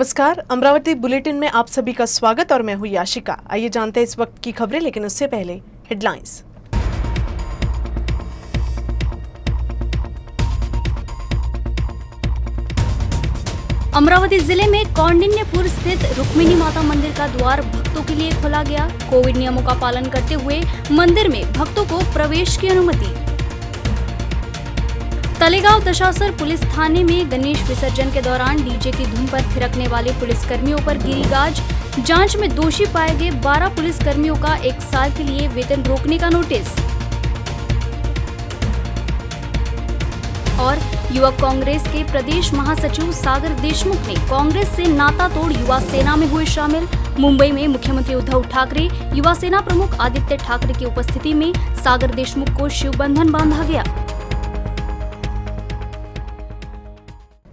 नमस्कार, अमरावती बुलेटिन में आप सभी का स्वागत और मैं हूं याशिका। आइए जानते हैं इस वक्त की खबरें, लेकिन उससे पहले हेडलाइंस। अमरावती जिले में कौंडिन्यपुर स्थित रुक्मिणी माता मंदिर का द्वार भक्तों के लिए खोला गया। कोविड नियमों का पालन करते हुए मंदिर में भक्तों को प्रवेश की अनुमति। तलेगांव दशासर पुलिस थाने में गणेश विसर्जन के दौरान डीजे की धुन पर थिरकने वाले पुलिसकर्मियों पर गिरी गाज। जांच में दोषी पाए गए 12 पुलिसकर्मियों का 1 साल के लिए वेतन रोकने का नोटिस। और युवक कांग्रेस के प्रदेश महासचिव सागर देशमुख ने कांग्रेस से नाता तोड़ युवा सेना में हुए शामिल। मुंबई में मुख्यमंत्री उद्धव ठाकरे, युवा सेना प्रमुख आदित्य ठाकरे की उपस्थिति में सागर देशमुख को शिवबंधन बांधा गया।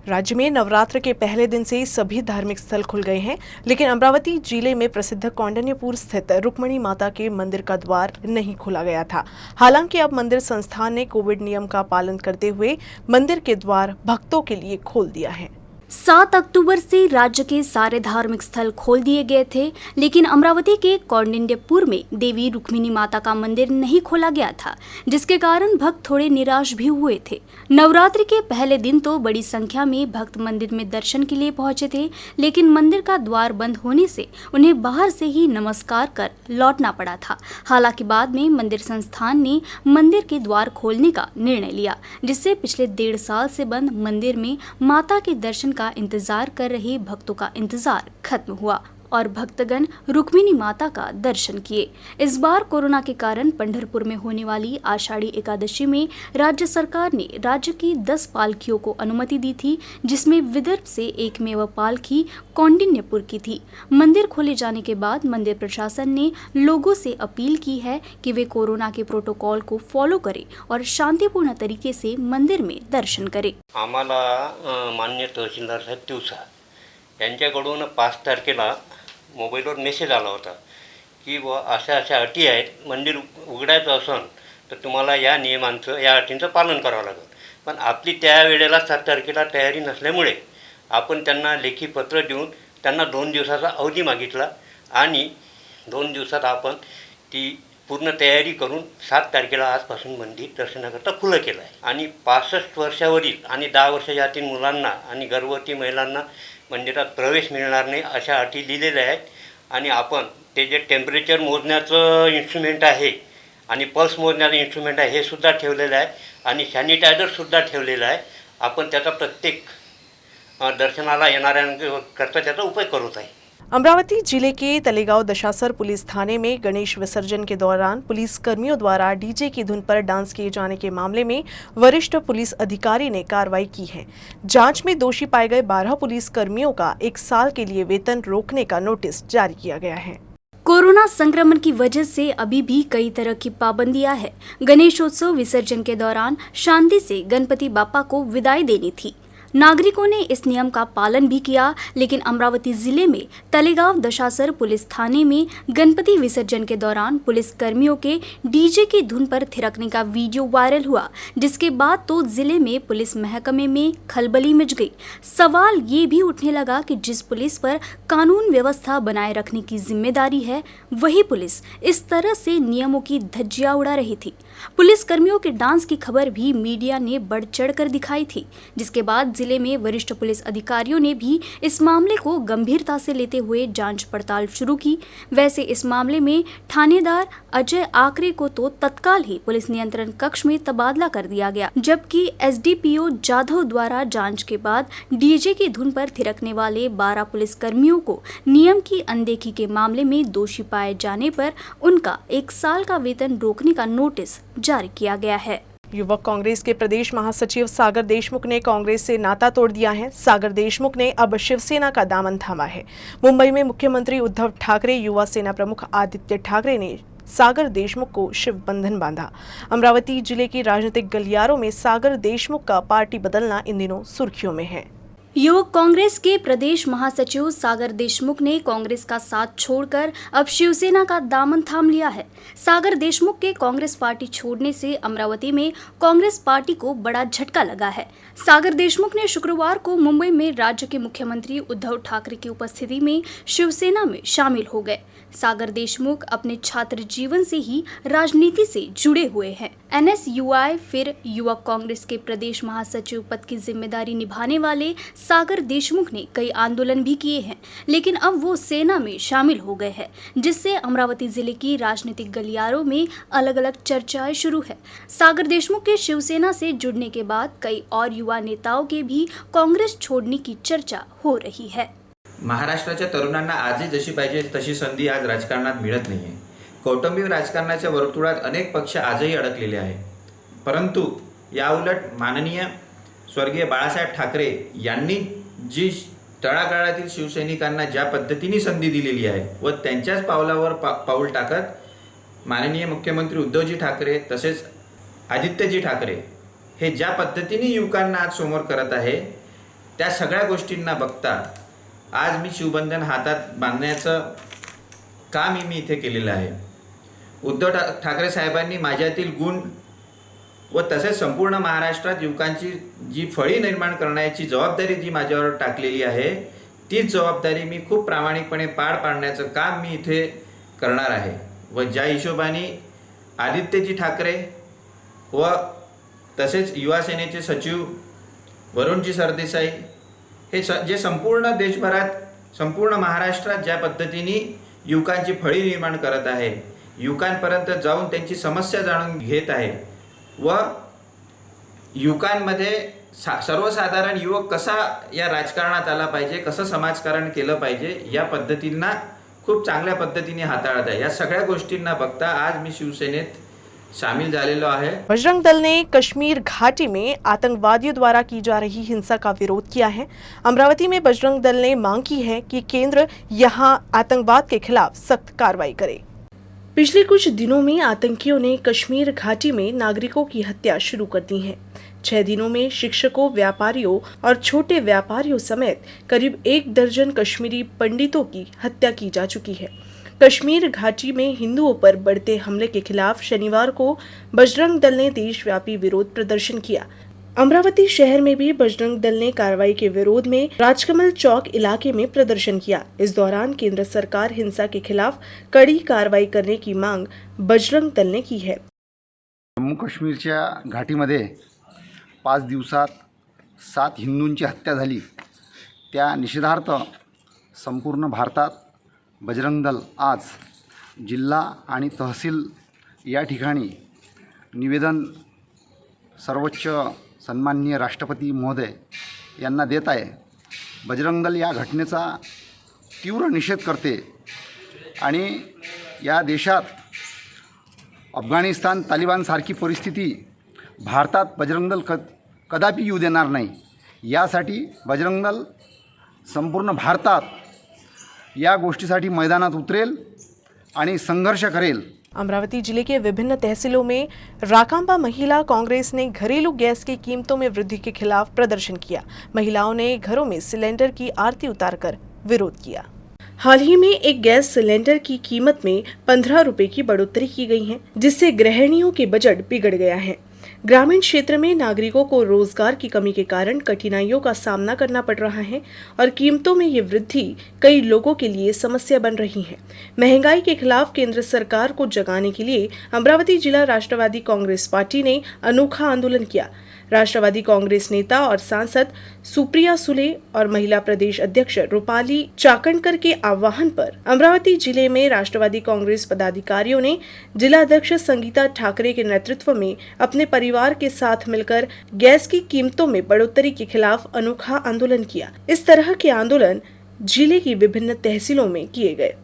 राज्य में नवरात्र के पहले दिन से ही सभी धार्मिक स्थल खुल गए हैं, लेकिन अमरावती जिले में प्रसिद्ध कौंडिन्यपुर स्थित रुक्मिणी माता के मंदिर का द्वार नहीं खोला गया था। हालांकि अब मंदिर संस्थान ने कोविड नियम का पालन करते हुए मंदिर के द्वार भक्तों के लिए खोल दिया है। 7 अक्टूबर से राज्य के सारे धार्मिक स्थल खोल दिए गए थे, लेकिन अमरावती के कौंडिन्यपुर में देवी रुक्मिणी माता का मंदिर नहीं खोला गया था, जिसके कारण भक्त थोड़े निराश भी हुए थे। नवरात्रि के पहले दिन तो बड़ी संख्या में भक्त मंदिर में दर्शन के लिए पहुंचे थे, लेकिन मंदिर का द्वार बंद होने से उन्हें बाहर से ही नमस्कार कर लौटना पड़ा था। हालांकि बाद में मंदिर संस्थान ने मंदिर के द्वार खोलने का निर्णय लिया, जिससे पिछले 1.5 साल से बंद मंदिर में माता के दर्शन का इंतजार कर रहे भक्तों का इंतजार खत्म हुआ और भक्तगण रुक्मिणी माता का दर्शन किए। इस बार कोरोना के कारण पंढरपुर में होने वाली आषाढ़ी एकादशी में राज्य सरकार ने राज्य की 10 पालकियों को अनुमति दी थी, जिसमें विदर्भ से एकमेव पालकी कौंडिन्यपुर की थी। मंदिर खोले जाने के बाद मंदिर प्रशासन ने लोगों से अपील की है कि वे कोरोना के प्रोटोकॉल को फॉलो करें और शांतिपूर्ण तरीके से मंदिर में दर्शन करें। आम्हाला माननीय तहसीलदार साहेब दिवसा यांच्याकडून 5 तारखेला मोबाईलवर मेसेज आला होता की व अशा अटी आहेत, मंदिर उघडायचं असेल तर तुम्हाला या नियमांचं, या अटींचं पालन करावं लागेल। पण आपली त्या वेळेला 7 तारखेला तयारी नसल्यामुळे आपण त्यांना लेखी पत्र देऊन त्यांना 2 दिवसाचा अवधी मागितला आणि 2 दिवसात आपण ती पूर्ण तयारी करून 7 तारखेला आजपासून मंदिर दर्शनाकरता खुलं केलं आहे। आणि 65 वर्षावरील आणि 10 वर्षाच्या आतील मुलांना आणि गर्भवती महिलांना मंदिरात प्रवेश मिळणार नाही अशा अटी दिलेल्या आहेत। आणि आपण ते जे टेम्परेचर मोजण्याचं इन्स्ट्रुमेंट आहे आणि पल्स मोजण्याचं इन्स्ट्रुमेंट आहे हे सुद्धा ठेवलेलं आहे आणि सॅनिटायझरसुद्धा ठेवलेलं आहे। आपण त्याचा प्रत्येक दर्शनाला येणाऱ्यांकरता त्याचा उपयोग करत आहे। अमरावती जिले के तलेगांव दशासर पुलिस थाने में गणेश विसर्जन के दौरान पुलिस कर्मियों द्वारा डीजे की धुन पर डांस किए जाने के मामले में वरिष्ठ पुलिस अधिकारी ने कार्रवाई की है। जांच में दोषी पाए गए 12 पुलिस कर्मियों का 1 साल के लिए वेतन रोकने का नोटिस जारी किया गया है। कोरोना संक्रमण की वजह से अभी भी कई तरह की पाबंदियां हैं। गणेशोत्सव विसर्जन के दौरान शांति से गणपति बापा को विदाई देनी थी। नागरिकों ने इस नियम का पालन भी किया, लेकिन अमरावती जिले में तलेगांव दशासर पुलिस थाने में गणपति विसर्जन के दौरान पुलिस कर्मियों के डीजे की धुन पर थिरकने का वीडियो वायरल हुआ, जिसके बाद तो जिले में पुलिस महकमे में खलबली मच गई। सवाल ये भी उठने लगा कि जिस पुलिस पर कानून व्यवस्था बनाए रखने की जिम्मेदारी है, वही पुलिस इस तरह से नियमों की धज्जियां उड़ा रही थी। पुलिस कर्मियों के डांस की खबर भी मीडिया ने बढ़ चढ़ कर दिखाई थी, जिसके बाद जिले में वरिष्ठ पुलिस अधिकारियों ने भी इस मामले को गंभीरता से लेते हुए जांच पड़ताल शुरू की। वैसे इस मामले में थानेदार अजय आकरे को तो तत्काल ही पुलिस नियंत्रण कक्ष में तबादला कर दिया गया, जबकि एसडीपीओ जाधव द्वारा जांच के बाद डीजे की धुन पर थिरकने वाले 12 पुलिस कर्मियों को नियम की अनदेखी के मामले में दोषी पाए जाने पर उनका 1 साल का वेतन रोकने का नोटिस जारी किया गया है। युवक कांग्रेस के प्रदेश महासचिव सागर देशमुख ने कांग्रेस से नाता तोड़ दिया है। सागर देशमुख ने अब शिवसेना का दामन थामा है। मुंबई में मुख्यमंत्री उद्धव ठाकरे, युवा सेना प्रमुख आदित्य ठाकरे ने सागर देशमुख को शिव बंधन बांधा। अमरावती जिले के राजनीतिक गलियारों में सागर देशमुख का पार्टी बदलना इन दिनों सुर्खियों में है। युवक कांग्रेस के प्रदेश महासचिव सागर देशमुख ने कांग्रेस का साथ छोड़कर अब शिवसेना का दामन थाम लिया है। सागर देशमुख के कांग्रेस पार्टी छोड़ने से अमरावती में कांग्रेस पार्टी को बड़ा झटका लगा है। सागर देशमुख ने शुक्रवार को मुंबई में राज्य के मुख्यमंत्री उद्धव ठाकरे की उपस्थिति में शिवसेना में शामिल हो गए। सागर देशमुख अपने छात्र जीवन से ही राजनीति से जुड़े हुए हैं। NSUI फिर युवक कांग्रेस के प्रदेश महासचिव पद की जिम्मेदारी निभाने वाले सागर देशमुख ने कई आंदोलन भी किए हैं, लेकिन अब वो सेना में शामिल हो गए हैं, जिससे अमरावती जिले की राजनीतिक गलियारों में अलग अलग चर्चाएं शुरू है। सागर देशमुख के शिवसेना से जुड़ने के बाद कई और युवा नेताओं के भी कांग्रेस छोड़ने की चर्चा हो रही है। महाराष्ट्राच्या तरुणांना आजही जशी पाहिजे तशी संधी आज राजकारणात मिळत नाही आहे। कौटुंबिक राजकारणाच्या वर्तुळात अनेक पक्ष आजही अडकलेले आहेत, परंतु याउलट माननीय स्वर्गीय बाळासाहेब ठाकरे यांनी जी तळागाळातील शिवसैनिकांना ज्या पद्धतीने संधी दिलेली आहे व त्यांच्याच पावलावर पाऊल टाकत माननीय मुख्यमंत्री उद्धवजी ठाकरे तसेच आदित्यजी ठाकरे हे ज्या पद्धतीने युवकांना आज समोर करत आहे त्या सगळ्या गोष्टींना बघता आज मी शिवबंधन हातात बांधण्याचं काम मी इथे केलेलं आहे। उद्धव ठाकरे साहेबांनी माझ्यातील गुण व तसेच संपूर्ण महाराष्ट्रात युवकांची जी फळी निर्माण करण्याची जबाबदारी जी माझ्यावर टाकलेली आहे तीच जबाबदारी मी खूप प्रामाणिकपणे पार पाडण्याचं काम मी इथे करणार आहे व ज्या हिशोबाने आदित्यजी ठाकरे व तसेच युवा सेनेचे सचिव वरुणजी सरदेसाई हे जे संपूर्ण देशभरात संपूर्ण महाराष्ट्रात ज्या पद्धतीने युवकांची फळी निर्माण करत आहे, युवकांपर्यंत जाऊन त्यांची समस्या जाणून घेत आहे व युवकांमध्ये सर्वसाधारण युवक कसा या राजकारणात आला पाहिजे, कसं समाजकारण केलं पाहिजे या पद्धतींना खूप चांगल्या पद्धतीने हाताळत आहे। या सगळ्या गोष्टींना बघता आज मी शिवसेनेत शामिल झालेलो है। बजरंग दल ने कश्मीर घाटी में आतंकवादियों द्वारा की जा रही हिंसा का विरोध किया है। अमरावती में बजरंग दल ने मांग की है कि केंद्र यहां आतंकवाद के खिलाफ सख्त कार्रवाई करे। पिछले कुछ दिनों में आतंकियों ने कश्मीर घाटी में नागरिकों की हत्या शुरू कर दी है। 6 दिनों में शिक्षकों, व्यापारियों और छोटे व्यापारियों समेत करीब 1 दर्जन कश्मीरी पंडितों की हत्या की जा चुकी है। कश्मीर घाटी में हिंदुओं पर बढ़ते हमले के खिलाफ शनिवार को बजरंग दल ने देशव्यापी विरोध प्रदर्शन किया। अमरावती शहर में भी बजरंग दल ने कार्रवाई के विरोध में राजकमल चौक इलाके में प्रदर्शन किया। इस दौरान केंद्र सरकार हिंसा के खिलाफ कड़ी कार्रवाई करने की मांग बजरंग दल ने की है। जम्मू काश्मीरच्या घाटीमध्ये 5 दिवसात 7 हिंदूंची हत्या झाली। त्या निषेधार्थ संपूर्ण भारतात बजरंग दल आज जिल्हा आणि तहसील या ठिकाणी निवेदन सर्वोच्च सन्माननीय राष्ट्रपती महोदय यांना देत आहे। बजरंग दल या घटनेचा तीव्र निषेध करते आणि या देशात अफगाणिस्तान तालिबानसारखी परिस्थिती भारतात बजरंग दल कदापि येऊ देणार नाही। यासाठी बजरंग दल संपूर्ण भारतात या गोष्टीसाठी मैदानात उतरेल आणि संघर्ष करेल। अमरावती जिले के विभिन्न तहसीलों में राकांपा महिला कांग्रेस ने घरेलू गैस की कीमतों में वृद्धि के खिलाफ प्रदर्शन किया। महिलाओं ने घरों में सिलेंडर की आरती उतारकर विरोध किया। हाल ही में एक गैस सिलेंडर की कीमत में 15 रुपए की बढ़ोतरी की गई है, जिससे गृहिणियों के बजट बिगड़ गया है। ग्रामीण क्षेत्र में नागरिकों को रोजगार की कमी के कारण कठिनाइयों का सामना करना पड़ रहा है और कीमतों में ये वृद्धि कई लोगों के लिए समस्या बन रही है। महंगाई के खिलाफ केंद्र सरकार को जगाने के लिए अमरावती जिला राष्ट्रवादी कांग्रेस पार्टी ने अनोखा आंदोलन किया। राष्ट्रवादी कांग्रेस नेता और सांसद सुप्रिया सुले और महिला प्रदेश अध्यक्ष रूपाली चाकणकर के आह्वान पर अमरावती जिले में राष्ट्रवादी कांग्रेस पदाधिकारियों ने जिलाध्यक्ष संगीता ठाकरे के नेतृत्व में अपने परिवार के साथ मिलकर गैस की कीमतों में बढ़ोतरी के खिलाफ अनोखा आंदोलन किया। इस तरह के आंदोलन जिले की विभिन्न तहसीलों में किए गए।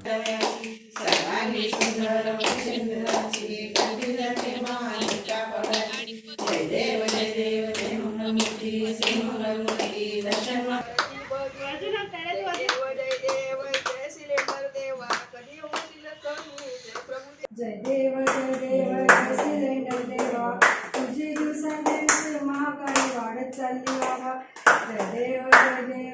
जय देव जय सिलेंडर देवा, तुझी दिवसांदिवस महागाई वाढत चालली बाबा। जय देव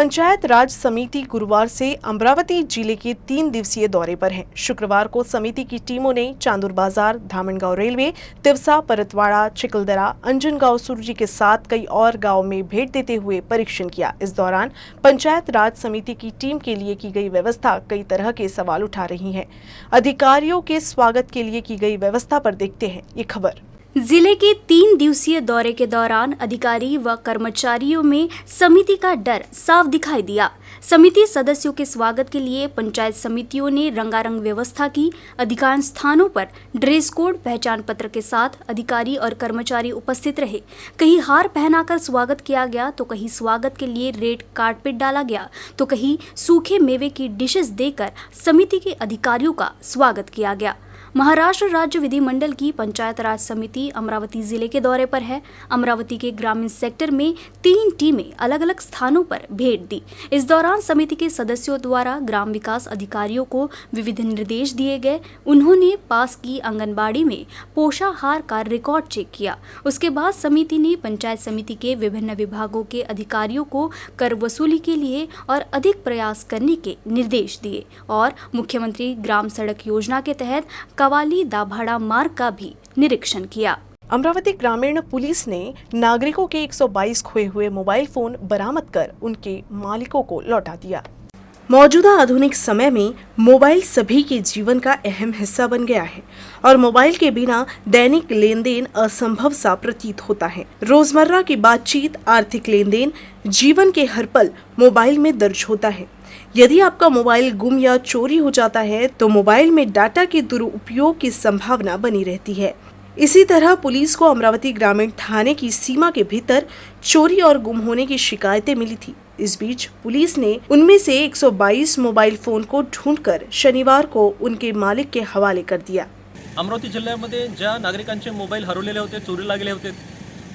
पंचायत राज समिति गुरुवार से अमरावती जिले के 3 दिवसीय दौरे पर है। शुक्रवार को समिति की टीमों ने चांदूर बाजार, धामनगांव रेलवे, तिवसा, परतवाड़ा, चिकलदरा, अंजनगांव सुरजी के साथ कई और गांव में भेंट देते हुए परीक्षण किया। इस दौरान पंचायत राज समिति की टीम के लिए की गई व्यवस्था कई तरह के सवाल उठा रही है। अधिकारियों के स्वागत के लिए की गई व्यवस्था पर देखते हैं ये खबर। जिले के 3 दिवसीय दौरे के दौरान अधिकारी व कर्मचारियों में समिति का डर साफ दिखाई दिया। समिति सदस्यों के स्वागत के लिए पंचायत समितियों ने रंगारंग व्यवस्था की। अधिकांश स्थानों पर ड्रेस कोड, पहचान पत्र के साथ अधिकारी और कर्मचारी उपस्थित रहे। कहीं हार पहनाकर स्वागत किया गया तो कहीं स्वागत के लिए रेड कारपेट डाला गया तो कहीं सूखे मेवे की डिशेस देकर समिति के अधिकारियों का स्वागत किया गया। महाराष्ट्र राज्य विधिमंडल की पंचायत राज समिति अमरावती जिले के दौरे पर है। अमरावती के ग्रामीण सेक्टर में 3 टीमें अलग अलग स्थानों पर भेंट दी। इस दौरान समिति के सदस्यों द्वारा ग्राम विकास अधिकारियों को विविध निर्देश दिए गए। उन्होंने पास की आंगनबाड़ी में पोषाहार का रिकॉर्ड चेक किया। उसके बाद समिति ने पंचायत समिति के विभिन्न विभागों के अधिकारियों को कर वसूली के लिए और अधिक प्रयास करने के निर्देश दिए और मुख्यमंत्री ग्राम सड़क योजना के तहत कवाली दाभाड़ा मार्ग का भी निरीक्षण किया। अमरावती ग्रामीण पुलिस ने नागरिकों के 122 खोए हुए मोबाइल फोन बरामद कर उनके मालिकों को लौटा दिया। मौजूदा आधुनिक समय में मोबाइल सभी के जीवन का अहम हिस्सा बन गया है और मोबाइल के बिना दैनिक लेन देन असंभव सा प्रतीत होता है। रोजमर्रा की बातचीत, आर्थिक लेन देन, जीवन के हर पल मोबाइल में दर्ज होता है। यदि आपका मोबाइल गुम या चोरी हो जाता है तो मोबाइल में डाटा के दुरुपयोग की संभावना बनी रहती है। इसी तरह पुलिस को अमरावती ग्रामीण थाने की सीमा के भीतर चोरी और गुम होने की शिकायतें मिली थी। इस बीच पुलिस ने उनमें से 122 मोबाईल फोन को ढूंढकर शनिवार को उनके मालिक के हवाले कर दिया। अमरावती जिल्ह्यामध्ये ज्या नागरिकांचे मोबाईल हरवलेले होते, चोरीला गेले होते,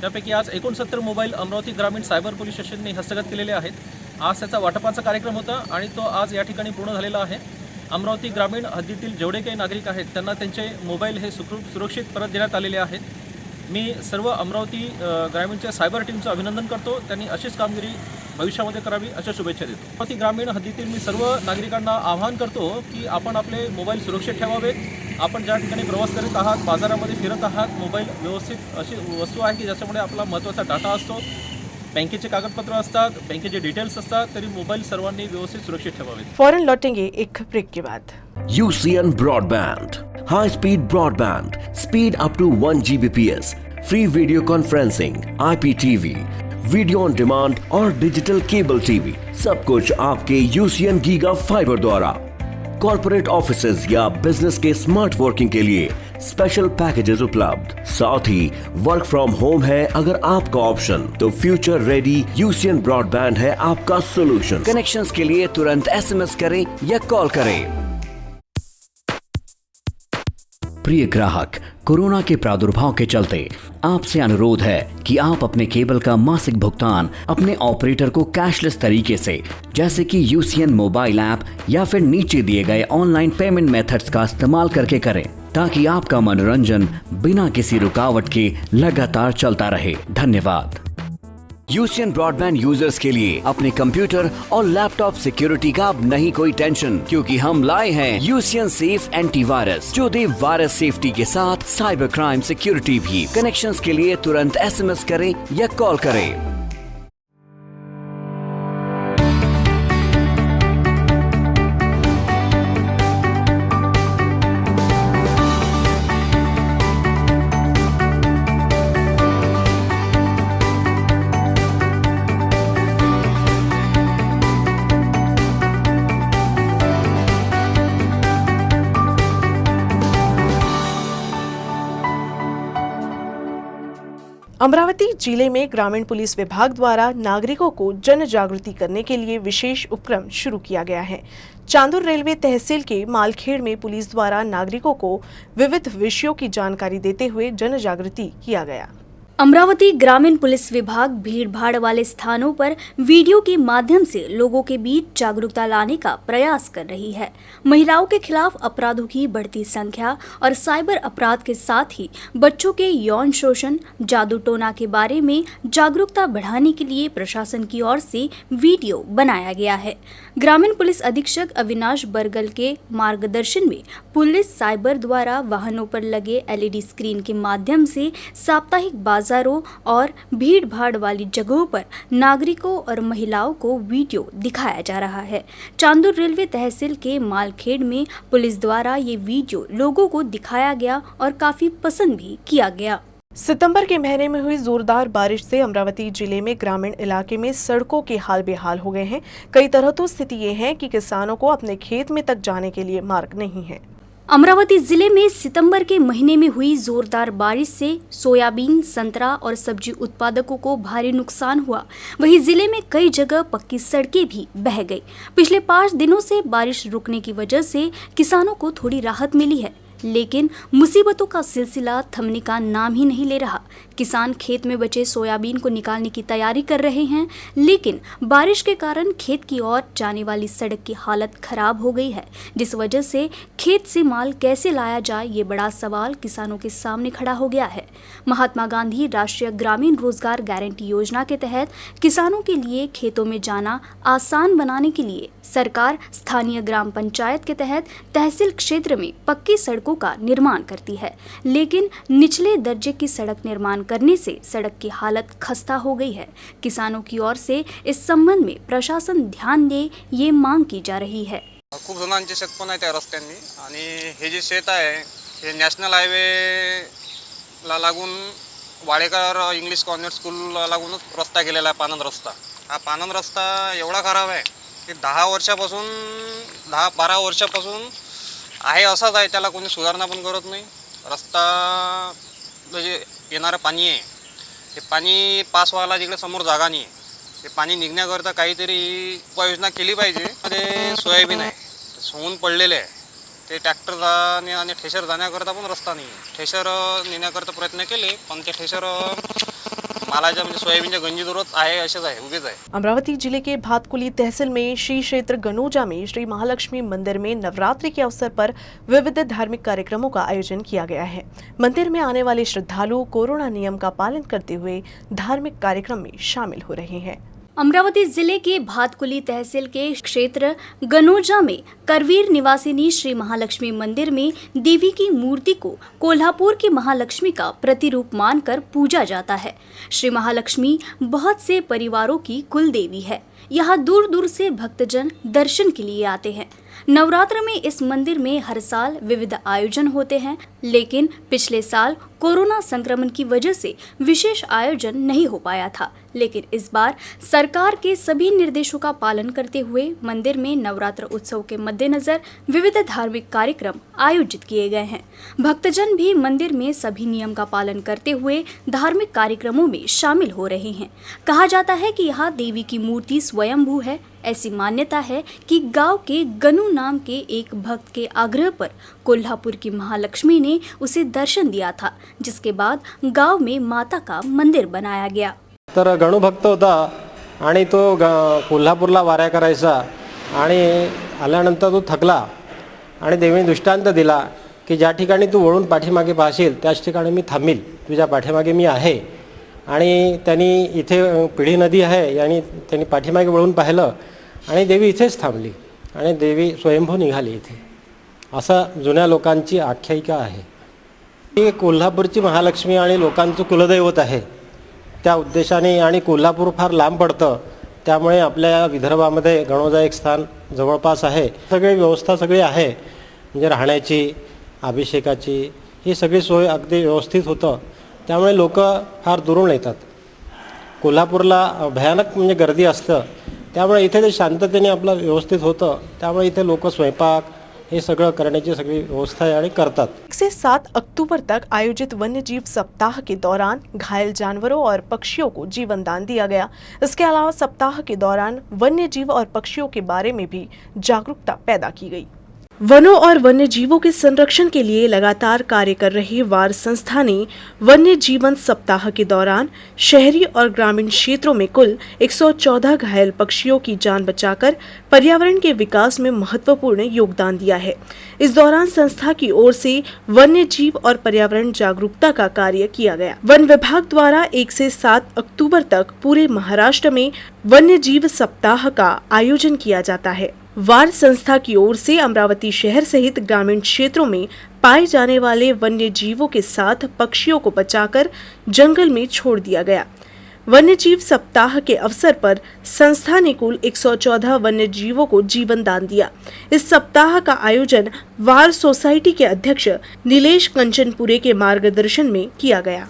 त्यापैकी आज 69 मोबाईल अमरावती ग्रामीण सायबर पोलीस स्टेशनने हस्तगत केलेले आहेत। आज त्याचा वाटपाचा कार्यक्रम होता आणि तो आज या ठिकाणी पूर्ण झालेला आहे। अमरावती ग्रामीण हद्दीतील जेवढे काही नागरिक आहेत त्यांना त्यांचे मोबाईल हे सुरक्षित परत देण्यात आलेले आहेत। मी सर्व अमरावती ग्रामीणच्या सायबर टीमचं अभिनंदन करतो। त्यांनी अशीच कामगिरी भविष्यामध्ये करावी अशा शुभेच्छा देतो। अमरावती ग्रामीण हद्दीतील मी सर्व नागरिकांना आवाहन करतो की आपण आपले मोबाईल सुरक्षित ठेवावेत। आपण ज्या ठिकाणी प्रवास करत आहात, बाजारामध्ये फिरत आहात, मोबाईल व्यवस्थित अशी वस्तू आहे की ज्याच्यामुळे आपला महत्त्वाचा डाटा असतो, बँकेचे कागदपत्र असतात, बँकेचे डिटेल्स असतात, तरी मोबाईल सर्वांनी व्यवस्थित सुरक्षित ठेवावेत। फौरन लौटेंगे एक ब्रेक के बाद। UCN Broadband, high speed broadband, speed up to 1 Gbps, free video conferencing, IPTV, video on demand और डिजिटल केबल टीवी, सब कुछ आपके UCN गीगा फाइबर द्वारा। कॉर्पोरेट ऑफिसेज या बिजनेस के स्मार्ट वर्किंग के लिए स्पेशल पैकेजेस उपलब्ध। साथ ही वर्क फ्रॉम होम है अगर आपका ऑप्शन, तो फ्यूचर रेडी UCN ब्रॉडबैंड है आपका सोल्यूशन। कनेक्शंस के लिए तुरंत SMS करें या कॉल करें। प्रिय ग्राहक, कोरोना के प्रादुर्भाव के चलते आपसे अनुरोध है कि आप अपने केबल का मासिक भुगतान अपने ऑपरेटर को कैशलेस तरीके से, जैसे कि UCN मोबाइल ऐप या फिर नीचे दिए गए ऑनलाइन पेमेंट मेथड्स का इस्तेमाल करके करें, ताकि आपका मनोरंजन बिना किसी रुकावट के लगातार चलता रहे। धन्यवाद। UCN ब्रॉडबैंड यूजर्स के लिए अपने कंप्यूटर और लैपटॉप सिक्योरिटी का अब नहीं कोई टेंशन, क्योंकि हम लाए हैं UCN सेफ एंटीवायरस, जो दे वायरस सेफ्टी के साथ साइबर क्राइम सिक्योरिटी भी। कनेक्शंस के लिए तुरंत SMS करें या कॉल करें। अमरावती जिले में ग्रामीण पुलिस विभाग द्वारा नागरिकों को जन जागृति करने के लिए विशेष उपक्रम शुरू किया गया है। चांदूर रेलवे तहसील के मालखेड़ में पुलिस द्वारा नागरिकों को विविध विषयों की जानकारी देते हुए जन जागृति किया गया। अमरावती ग्रामीण पुलिस विभाग भीड़ भाड़ वाले स्थानों पर वीडियो के माध्यम से लोगों के बीच जागरूकता लाने का प्रयास कर रही है। महिलाओं के खिलाफ अपराधों की बढ़ती संख्या और साइबर अपराध के साथ ही बच्चों के यौन शोषण, जादू टोना के बारे में जागरूकता बढ़ाने के लिए प्रशासन की ओर से वीडियो बनाया गया है। ग्रामीण पुलिस अधीक्षक अविनाश बरगल के मार्गदर्शन में पुलिस साइबर द्वारा वाहनों पर लगे LED स्क्रीन के माध्यम से साप्ताहिक बाजारों और भीड़ भाड़ वाली जगहों पर नागरिकों और महिलाओं को वीडियो दिखाया जा रहा है। चांदूर रेलवे तहसील के मालखेड़ में पुलिस द्वारा ये वीडियो लोगों को दिखाया गया और काफी पसंद भी किया गया। सितंबर के महीने में हुई जोरदार बारिश से अमरावती जिले में ग्रामीण इलाके में सड़कों के हाल बेहाल हो गए हैं। कई तरह तो स्थिति ये है कि किसानों को अपने खेत में तक जाने के लिए मार्ग नहीं है। अमरावती जिले में सितंबर के महीने में हुई जोरदार बारिश से सोयाबीन, संतरा और सब्जी उत्पादकों को भारी नुकसान हुआ। वहीं जिले में कई जगह पक्की सड़कें भी बह गई। पिछले 5 दिनों से बारिश रुकने की वजह से किसानों को थोड़ी राहत मिली है, लेकिन मुसीबतों का सिलसिला थमने का नाम ही नहीं ले रहा। किसान खेत में बचे सोयाबीन को निकालने की तैयारी कर रहे हैं, लेकिन बारिश के कारण खेत की ओर जाने वाली सड़क की हालत खराब हो गई है, जिस वजह से खेत से माल कैसे लाया जाए ये बड़ा सवाल किसानों के सामने खड़ा हो गया है। महात्मा गांधी राष्ट्रीय ग्रामीण रोजगार गारंटी योजना के तहत किसानों के लिए खेतों में जाना आसान बनाने के लिए सरकार स्थानीय ग्राम पंचायत के तहत तहसील क्षेत्र में पक्की सड़कों का निर्माण करती है, लेकिन निचले दर्जे की सड़क निर्माण करने से सड़क की हालत खस्ता हो गई है। किसानों की ओर से इस संबंध में प्रशासन ध्यान दे ये मांग की जा रही है। खूप जणांचे शेत पण आहे त्या रस्त्यांनी आणि हे जे शेत आहे हे नॅशनल हायवेला लागून वाडेकर इंग्लिश कॉन्व्हेंट स्कूलला लागूनच रस्ता गेलेला आहे, पानंद रस्ता। हा पानंद रस्ता एवढा खराब आहे की 10-12 वर्षापासून आहे असाच आहे, त्याला कोणी सुधारणा पण करत नाही। रस्ता म्हणजे येणारं पाणी आहे, हे पाणी पास व्हायला जिकडे समोर जागा नाही आहे, ते पाणी निघण्याकरता काहीतरी उपाययोजना केली पाहिजे। मध्ये सोयाबीन आहे, सोंगून पडलेले आहे, ते ट्रॅक्टर जाणे आणि ठेसर जाण्याकरता पण रस्ता नाही आहे। ठेसर नेण्याकरता प्रयत्न केले, पण ते ठेसर मालाच्या म्हणजे सोयाबीनच्या गंजीदुरच आहे, असेच आहे, उगेच आहे। अमरावती जिले के भातकुली तहसील में श्री क्षेत्र गनोजा में श्री महालक्ष्मी मंदिर में नवरात्रि के अवसर पर विविध धार्मिक कार्यक्रमों का आयोजन किया गया है। मंदिर में आने वाले श्रद्धालु कोरोना नियम का पालन करते हुए धार्मिक कार्यक्रम में शामिल हो रहे हैं। अमरावती जिले के भातकुली तहसील के क्षेत्र गनोजा में करवीर निवासिनी श्री महालक्ष्मी मंदिर में देवी की मूर्ति को कोल्हापुर की महालक्ष्मी का प्रतिरूप मानकर पूजा जाता है। श्री महालक्ष्मी बहुत से परिवारों की कुल देवी है। यहाँ दूर दूर से भक्तजन दर्शन के लिए आते हैं। नवरात्र में इस मंदिर में हर साल विविध आयोजन होते हैं, लेकिन पिछले साल कोरोना संक्रमण की वजह से विशेष आयोजन नहीं हो पाया था। लेकिन इस बार सरकार के सभी निर्देशों का पालन करते हुए मंदिर में नवरात्र उत्सव के मद्देनजर विविध धार्मिक कार्यक्रम आयोजित किए गए हैं। भक्तजन भी मंदिर में सभी नियम का पालन करते हुए धार्मिक कार्यक्रमों में शामिल हो रहे हैं। कहा जाता है कि यहाँ देवी की मूर्ति स्वयंभू है। ऐसी मान्यता है कि गांव के गनु नाम के एक भक्त के आग्रह पर कोल्हापुर की महालक्ष्मी ने उसे दर्शन दिया था, जिसके बाद गांव में माता का मंदिर बनाया गया। तर गणू भक्त होता आणि तो कोल्हापूरला वाऱ्या करायचा आणि आल्यानंतर तो थकला आणि देवीने दृष्टांत दिला की ज्या ठिकाणी तू वळून पाठीमागे पाहशील त्याच ठिकाणी मी थांबील, तुझ्या पाठीमागे मी आहे। आणि त्यांनी इथे पिढी नदी आहे आणि त्यांनी पाठीमागे वळून पाहिलं आणि देवी इथेच थांबली आणि देवी स्वयंभू निघाली इथे, असं जुन्या लोकांची आख्यायिका आहे। ही कोल्हापूरची महालक्ष्मी आणि लोकांचं कुलदैवत आहे, त्या उद्देशाने आणि कोल्हापूर फार लांब पडतं, त्यामुळे आपल्या विदर्भामध्ये गणोजा एक स्थान जवळपास आहे। सगळी व्यवस्था सगळी आहे, म्हणजे राहण्याची, अभिषेकाची ही सगळी सोय अगदी व्यवस्थित होतं, त्यामुळे लोक फार दुरून येतात। कोल्हापूरला भयानक म्हणजे गर्दी असतं, त्यामुळे इथे ते शांततेने आपलं व्यवस्थित होतं, त्यामुळे इथे लोक स्वयंपाक ये सगळं करण्याची सगळी व्यवस्था आहे आणि करतात। 1 से 7 अक्टूबर तक आयोजित वन्य जीव सप्ताह के दौरान घायल जानवरों और पक्षियों को जीवन दान दिया गया। इसके अलावा सप्ताह के दौरान वन्य जीव और पक्षियों के बारे में भी जागरूकता पैदा की गई। वनों और वन्य जीवों के संरक्षण के लिए लगातार कार्य कर रहे वार संस्था ने वन्य जीवन सप्ताह के दौरान शहरी और ग्रामीण क्षेत्रों में कुल 114 घायल पक्षियों की जान बचाकर पर्यावरण के विकास में महत्वपूर्ण योगदान दिया है। इस दौरान संस्था की ओर से वन्य जीव और पर्यावरण जागरूकता का कार्य किया गया। वन विभाग द्वारा 1 से 7 अक्टूबर तक पूरे महाराष्ट्र में वन्य जीव सप्ताह का आयोजन किया जाता है। वार संस्था की ओर से अमरावती शहर सहित ग्रामीण क्षेत्रों में पाए जाने वाले वन्य जीवों के साथ पक्षियों को बचाकर जंगल में छोड़ दिया गया। वन्य जीव सप्ताह के अवसर पर संस्था ने कुल 114 वन्य जीवों को जीवन दान दिया। इस सप्ताह का आयोजन वार सोसाइटी के अध्यक्ष नीलेश कंचनपुरे के मार्गदर्शन में किया गया।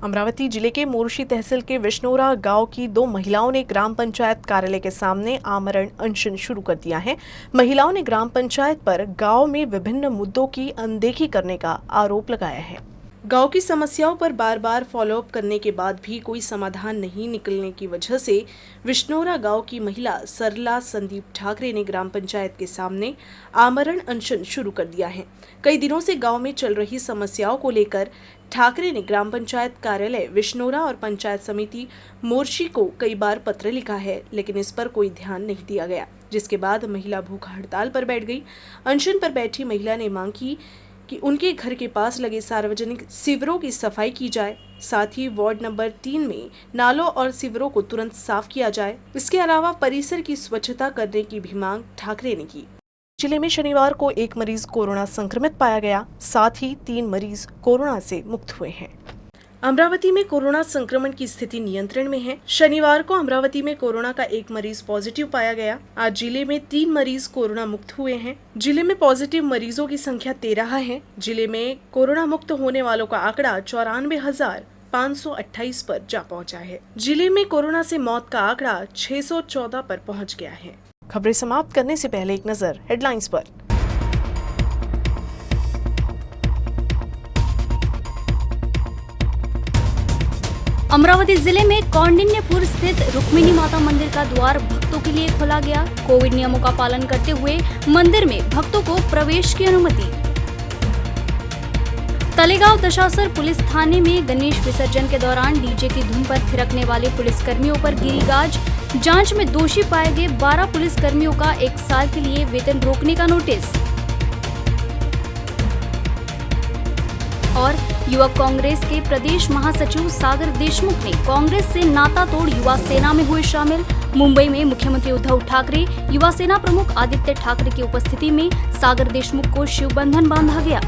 अमरावती जिले के मोर्शी तहसील के विष्णोरा गांव की 2 महिलाओं ने ग्राम पंचायत कार्यालय के सामने आमरण अनशन शुरू कर दिया है। महिलाओं ने ग्राम पंचायत पर गांव में विभिन्न मुद्दों की अनदेखी करने का आरोप लगाया है। गांव की समस्याओं पर बार बार फॉलोअप करने के बाद भी कोई समाधान नहीं निकलने की वजह से विष्णोरा गांव की महिला सरला संदीप ठाकरे ने ग्राम पंचायत के सामने आमरण अनशन शुरू कर दिया है। कई दिनों से गांव में चल रही समस्याओं को लेकर ठाकरे ने ग्राम पंचायत कार्यालय विष्णोरा और पंचायत समिति मोर्शी को कई बार पत्र लिखा है, लेकिन इस पर कोई ध्यान नहीं दिया गया, जिसके बाद महिला भूख हड़ताल पर बैठ गई। अनशन पर बैठी महिला ने मांग की कि उनके घर के पास लगे सार्वजनिक सीवरों की सफाई की जाए, साथ ही वार्ड नंबर 3 में नालों और सीवरों को तुरंत साफ किया जाए। इसके अलावा परिसर की स्वच्छता करने की भी मांग ठाकरे ने की। जिले में शनिवार को 1 मरीज कोरोना संक्रमित पाया गया, साथ ही 3 मरीज कोरोना से मुक्त हुए हैं। अमरावती में कोरोना संक्रमण की स्थिति नियंत्रण में है। शनिवार को अमरावती में कोरोना का 1 मरीज पॉजिटिव पाया गया। आज जिले में 3 मरीज कोरोना मुक्त हुए हैं। जिले में पॉजिटिव मरीजों की संख्या 13 है। जिले में कोरोना मुक्त होने वालों का आंकड़ा 94,528 पर जा पहुंचा है। जिले में कोरोना से मौत का आंकड़ा 614 पर पहुंच गया है। खबरें समाप्त करने से पहले एक नजर हेडलाइंस पर। अमरावती जिले में कौंडिन्यपुर स्थित रुक्मिणी माता मंदिर का द्वार भक्तों के लिए खोला गया। कोविड नियमों का पालन करते हुए मंदिर में भक्तों को प्रवेश की अनुमति। तलेगांव दशासर पुलिस थाने में गणेश विसर्जन के दौरान डीजे की धुन पर थिरकने वाले पुलिसकर्मियों पर गिरी गाज। जांच में दोषी पाए गए 12 पुलिसकर्मियों का 1 साल के लिए वेतन रोकने का नोटिस। और युवक कांग्रेस के प्रदेश महासचिव सागर देशमुख ने कांग्रेस से नाता तोड़ युवा सेना में हुए शामिल। मुंबई में मुख्यमंत्री उद्धव ठाकरे, युवा सेना प्रमुख आदित्य ठाकरे की उपस्थिति में सागर देशमुख को शिवबंधन बांधा गया।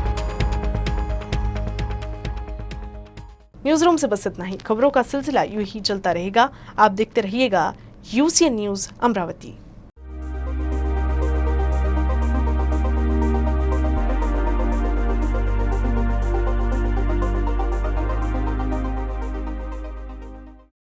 न्यूज रूम से बस इतना ही। खबरों का सिलसिला यूं ही चलता रहेगा। आप देखते रहिएगा UCN न्यूज अमरावती।